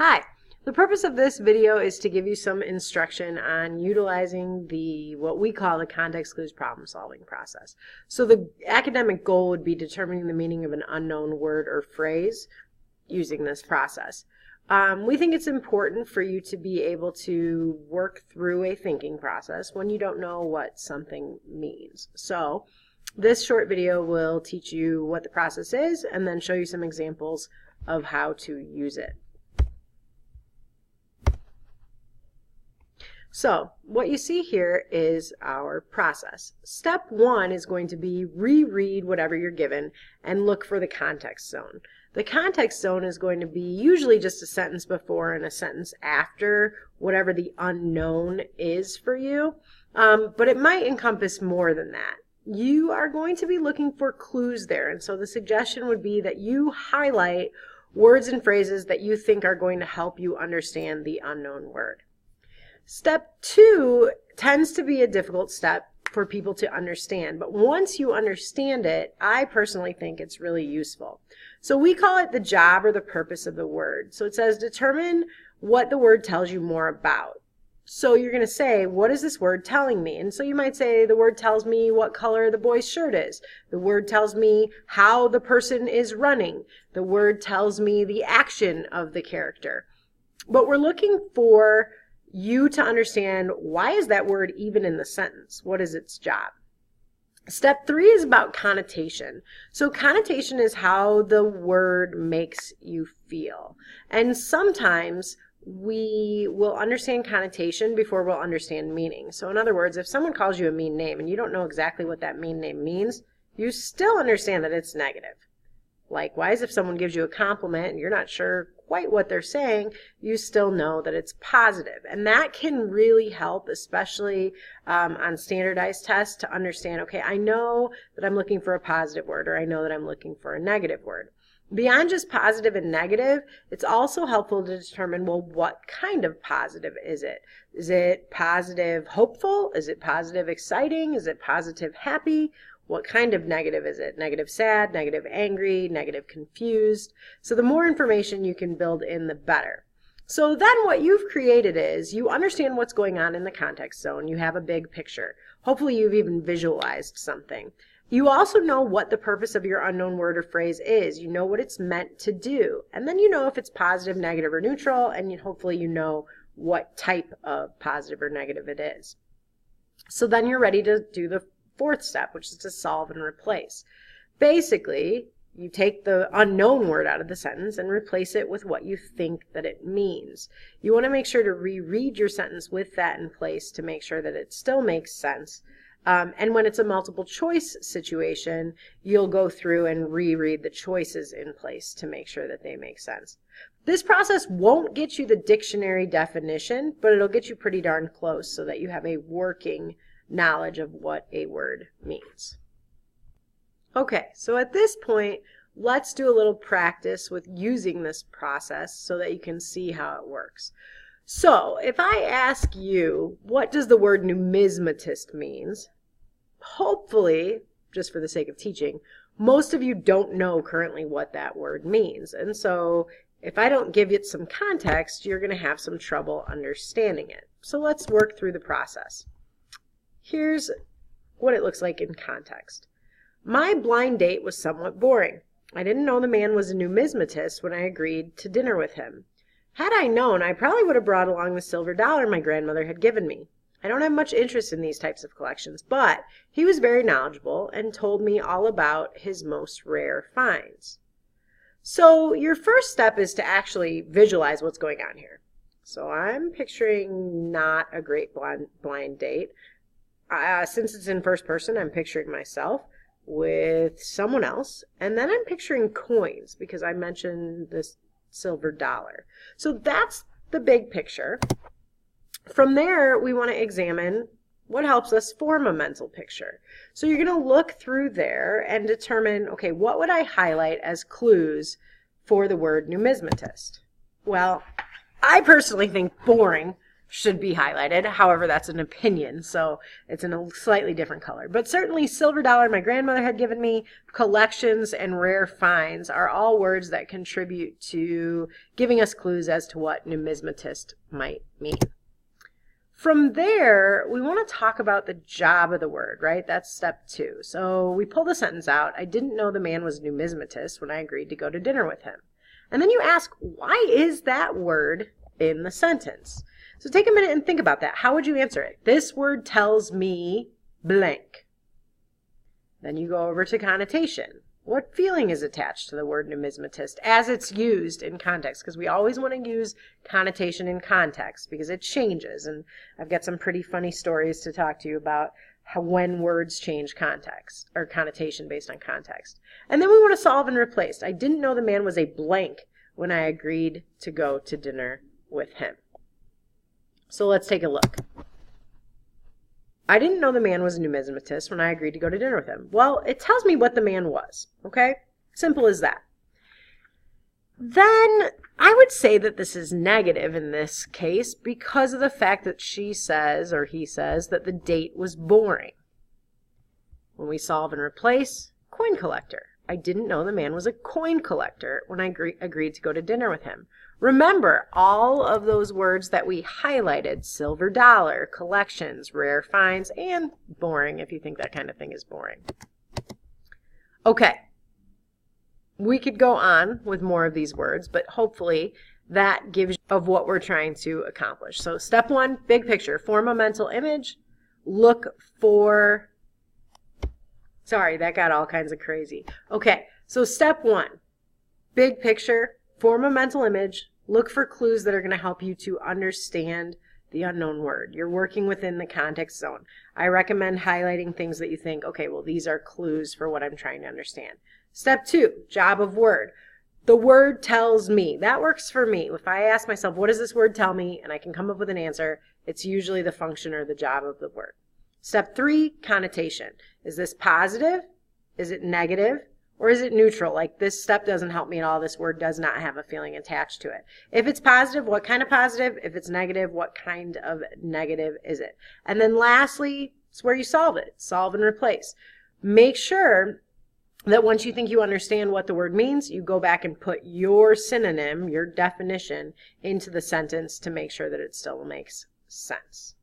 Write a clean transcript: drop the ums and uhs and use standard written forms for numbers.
Hi, the purpose of this video is to give you some instruction on utilizing what we call the context clues problem solving process. So the academic goal would be determining the meaning of an unknown word or phrase using this process. We think it's important for you to be able to work through a thinking process when you don't know what something means. So this short video will teach you what the process is and then show you some examples of how to use it. So what you see here is our process. Step one is going to be reread whatever you're given and look for the context zone. The context zone is going to be usually just a sentence before and a sentence after whatever the unknown is for you, but it might encompass more than that. You are going to be looking for clues there, and so the suggestion would be that you highlight words and phrases that you think are going to help you understand the unknown word. Step two tends to be a difficult step for people to understand, but once you understand it, I personally think it's really useful. So we call it the job or the purpose of the word. So it says determine what the word tells you more about. So you're going to say, what is this word telling me? And so you might say, the word tells me what color the boy's shirt is. The word tells me how the person is running. The word tells me the action of the character. But we're looking for you to understand, why is that word even in the sentence? What is its job? Step three is about connotation. So connotation is how the word makes you feel. And sometimes we will understand connotation before we'll understand meaning. So in other words, if someone calls you a mean name and you don't know exactly what that mean name means, you still understand that it's negative. Likewise, if someone gives you a compliment and you're not sure quite what they're saying, you still know that it's positive. And that can really help, especially on standardized tests, to understand, okay, I know that I'm looking for a positive word, or I know that I'm looking for a negative word. Beyond just positive and negative, it's also helpful to determine, well, what kind of positive is it? Is it positive hopeful? Is it positive exciting? Is it positive happy? What kind of negative is it? Negative sad, negative angry, negative confused. So the more information you can build in, the better. So then what you've created is you understand what's going on in the context zone. You have a big picture. Hopefully you've even visualized something. You also know what the purpose of your unknown word or phrase is. You know what it's meant to do. And then you know if it's positive, negative, or neutral, and hopefully you know what type of positive or negative it is. So then you're ready to do the fourth step, which is to solve and replace. Basically, you take the unknown word out of the sentence and replace it with what you think that it means. You want to make sure to reread your sentence with that in place to make sure that it still makes sense. And when it's a multiple choice situation, you'll go through and reread the choices in place to make sure that they make sense. This process won't get you the dictionary definition, but it'll get you pretty darn close so that you have a working knowledge of what a word means. Okay, so at this point, let's do a little practice with using this process so that you can see how it works. So if I ask you, what does the word numismatist means? Hopefully, just for the sake of teaching, most of you don't know currently what that word means. And so if I don't give it some context, you're going to have some trouble understanding it. So let's work through the process. Here's what it looks like in context. My blind date was somewhat boring. I didn't know the man was a numismatist when I agreed to dinner with him. Had I known, I probably would have brought along the silver dollar my grandmother had given me. I don't have much interest in these types of collections, but he was very knowledgeable and told me all about his most rare finds. So your first step is to actually visualize what's going on here. So I'm picturing not a great blind date. Since it's in first person, I'm picturing myself with someone else, and then I'm picturing coins because I mentioned this silver dollar. So that's the big picture. From there, we want to examine what helps us form a mental picture. So you're going to look through there and determine, okay, what would I highlight as clues for the word numismatist? Well, I personally think boring should be highlighted. However, that's an opinion, so it's in a slightly different color. But certainly silver dollar my grandmother had given me, collections, and rare finds are all words that contribute to giving us clues as to what numismatist might mean. From there, we want to talk about the job of the word, right? That's step 2. So we pull the sentence out. I didn't know the man was a numismatist when I agreed to go to dinner with him. And then you ask, why is that word in the sentence? So take a minute and think about that. How would you answer it? This word tells me blank. Then you go over to connotation. What feeling is attached to the word numismatist as it's used in context? Because we always want to use connotation in context because it changes. And I've got some pretty funny stories to talk to you about when words change context or connotation based on context. And then we want to solve and replace. I didn't know the man was a blank when I agreed to go to dinner with him. So let's take a look. I didn't know the man was a numismatist when I agreed to go to dinner with him. Well, it tells me what the man was, okay? Simple as that. Then I would say that this is negative in this case because of the fact that she says, or he says, that the date was boring. When we solve and replace, coin collector. I didn't know the man was a coin collector when I agreed to go to dinner with him. Remember, all of those words that we highlighted, silver dollar, collections, rare finds, and boring, if you think that kind of thing is boring. Okay, we could go on with more of these words, but hopefully that gives you of what we're trying to accomplish. So step 1, big picture, form a mental image, look for, sorry, that got all kinds of crazy. Okay, so step 1, big picture, form a mental image, look for clues that are going to help you to understand the unknown word. You're working within the context zone. I recommend highlighting things that you think, okay, well, these are clues for what I'm trying to understand. Step 2, job of word. The word tells me. That works for me. If I ask myself, what does this word tell me, and I can come up with an answer, it's usually the function or the job of the word. Step 3, connotation. Is this positive? Is it negative? Or is it neutral? Like, this step doesn't help me at all. This word does not have a feeling attached to it. If it's positive, what kind of positive? If it's negative, what kind of negative is it? And then lastly, it's where you solve it. Solve and replace. Make sure that once you think you understand what the word means, you go back and put your synonym, your definition, into the sentence to make sure that it still makes sense.